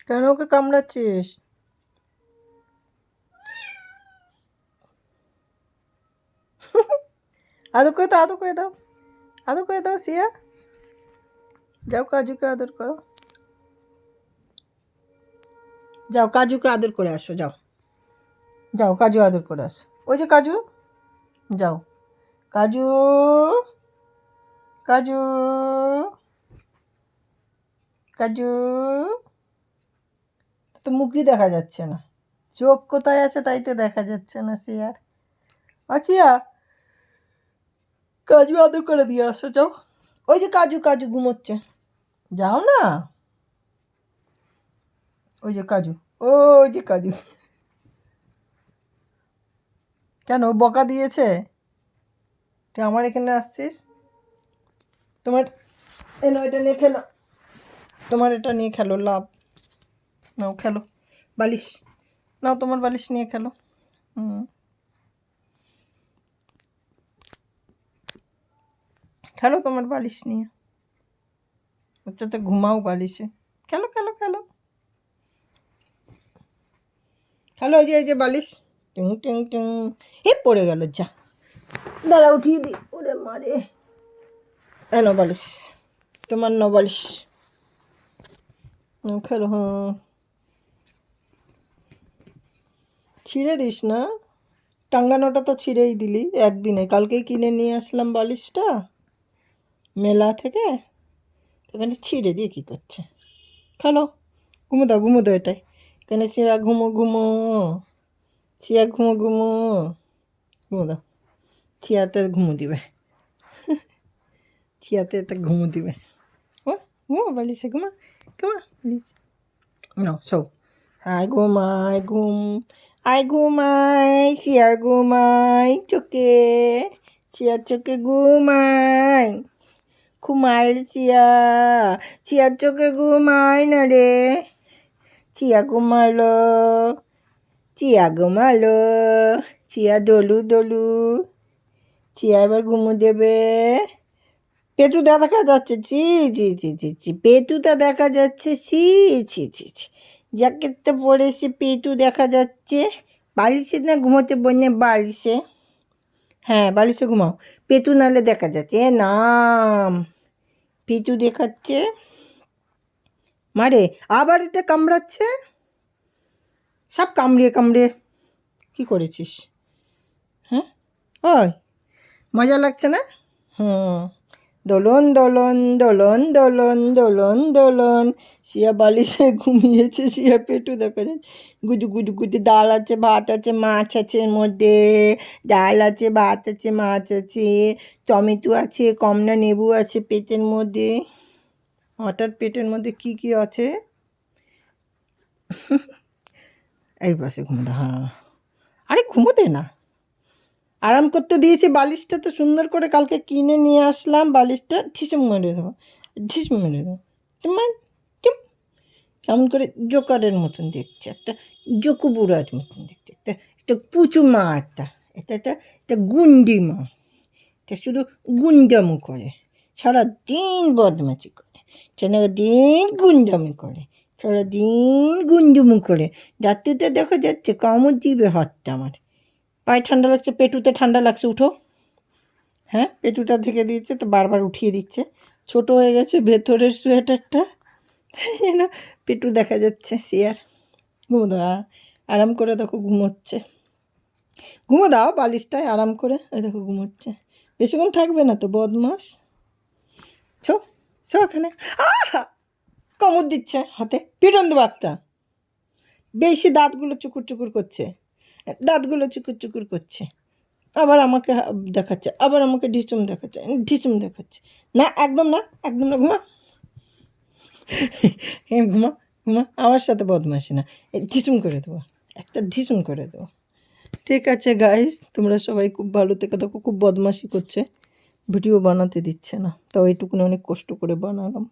কেন ওকে কামড়াচ্ছিস? আদর করে দাও, আদর করে দাও, আদর করে দাও সিয়া। যাও কাজুকে আদর করো, যাও কাজুকে আদর করে আসো, যাও যাও কাজু আদর করে আসো। ওই যে কাজু, যাও কাজু, কাজু, কাজু। তো মুখই দেখা যাচ্ছে না, চোখ কোথায় আছে তাই তো দেখা যাচ্ছে না সিয়ার। আচ্ছা কাজু আদর করে দিয়ে আসো, যাও। ওই যে কাজু, কাজু ঘুমোচ্ছে, যাও না। ওই যে কাজু, ওই যে কাজু। কেন বকা দিয়েছে? তুই আমার এখানে আসছিস? তোমার এনো, এটা নিয়ে খেলো, তোমার এটা নিয়ে খেলো, লাভ। নাও খেলো বালিশ, নাও তোমার বালিশ নিয়ে খেলো। খেলো তোমার বালিশ নিয়ে, ওটাতে ঘুমাও বালিশে, খেলো খেলো খেলো খেলো। ওই যে এই যে বালিশ, টিং টিং টিং। এ পড়ে গেল, যা দাঁড়া উঠিয়ে দিই, ওরে মারে। এনো বালিশ, তোমার ন বালিশ, খেলো। হ্যাঁ ছিঁড়ে দিস না, টাঙ্গানোটা তো ছিঁড়েই দিলি একদিনে। কালকেই কিনে নিয়ে আসলাম বালিশটা মেলা থেকে, এখানে ছিঁড়ে দিয়ে কী করছে? খেলো, ঘুমো দাও, ঘুমো দাও এটাই। এখানে চিয়া ঘুমো ঘুমো, চিয়া ঘুমো ঘুমো, ঘুমো দাও। চিয়াতে ঘুমো দিবে, চিয়াতে এটা ঘুমো দিবে। ও ঘুমো বালিশে, ঘুমা ঘুমা বালিশ। নাও সৌ, আয় ঘুমাই, ঘুম আয় ঘুমাই, চিয়ার ঘুমাই চোখে, চিয়ার চোখে ঘুমাই, ঘুমাই রে চিয়া, চিয়ার চোখে ঘুমাই না রে। চিয়া ঘুমালো, চিয়া ঘুমালো, চিয়া দোলু দোলু, চিয়া এবার ঘুমো দেবে। পেটুটা দেখা যাচ্ছে, ছি ছি ছি ছি ছি, পেটুটা দেখা যাচ্ছে, ছি ছি ছি ছি। জ্যাকেটটা পরেছে, পেটু দেখা যাচ্ছে। বালিশে না ঘুমোতে বললে বালিশে, হ্যাঁ বালিশে ঘুমাও। পেটু নালে দেখা যাচ্ছে, এ নাম পেটু দেখাচ্ছে। মারে আবার এটা কামড়াচ্ছে, সব কামড়িয়ে কামড়িয়ে কী করেছিস? হ্যাঁ ওই মজা লাগছে না? হুম, দোলন দোলন দোলন দোলন দোলন দোলন। শিয়া বালিশে ঘুমিয়েছে, শিয়া পেটু দেখা যাচ্ছে। গুজু গুজু গুজু, ডাল আছে, ভাত আছে, মাছ আছে এর মধ্যে। ডাল আছে, ভাত আছে, মাছ আছে, টমেটো আছে, কমলা লেবু আছে পেটের মধ্যে। হঠাৎ পেটের মধ্যে কি কি আছে? এই পাশে ঘুমোতে, হ্যাঁ। আরে ঘুমোতে না, আরাম করতে দিয়েছি। বালিশটা তো সুন্দর করে কালকে কিনে নিয়ে আসলাম, বালিশটা ঠিসুম মেরে দেবো, ঠিসুম মেরে দেবো। তোমার কেমন করে জোকারের মতন দেখছে, একটা জকু বুড়ার মতন দেখছে, একটা একটা পুচু মা, একটা এটা একটা একটা গুন্ডি মা, এটা শুধু গুন্ডামো করে, সারাদিন বদমাচি করে, সারাদিন গুন্ডামি করে, সারাদিন গুন্ডুমু করে। রাত্রিতে দেখা যাচ্ছে কামড় দিবে হাতটা আমার। পায়ে ঠান্ডা লাগছে, পেটুতে ঠান্ডা লাগছে, উঠো। হ্যাঁ পেটুটা ঢেকে দিয়েছে তো বারবার উঠিয়ে দিচ্ছে, ছোট হয়ে গেছে ভেতরের সোয়েটারটা, যেন পেটু দেখা যাচ্ছে। শিয়ার ঘুমো দাও, আরাম করে দেখো ঘুমোচ্ছে। ঘুমো দাও বালিশটায় আরাম করে, ওই দেখো ঘুমোচ্ছে। বেশিক্ষণ থাকবে না তো বদমাস। ছো ছো ওখানে, আহা কামড় দিচ্ছে হাতে, পিটন দেবো একটা। বেশি দাঁতগুলো চুকুর চুকুর করছে, দাঁতগুলো চুকুর চুকুর করছে। আবার আমাকে দেখাচ্ছে, আবার আমাকে ঢিসুম দেখাচ্ছে, ঢিসুম দেখাচ্ছে। না একদম না, একদম না, ঘুমা ঘুমা ঘুমা, আমার সাথে বদমাইশি না, ঢিসুম করে দেবো, একটা ঢিসুম করে দেবো। ঠিক আছে গাইস, তোমরা সবাই খুব ভালো থেকে দেখো। খুব বদমাশি করছে, ভিডিও বানাতে দিচ্ছে না, তাও এইটুকুনি অনেক কষ্ট করে বানালাম।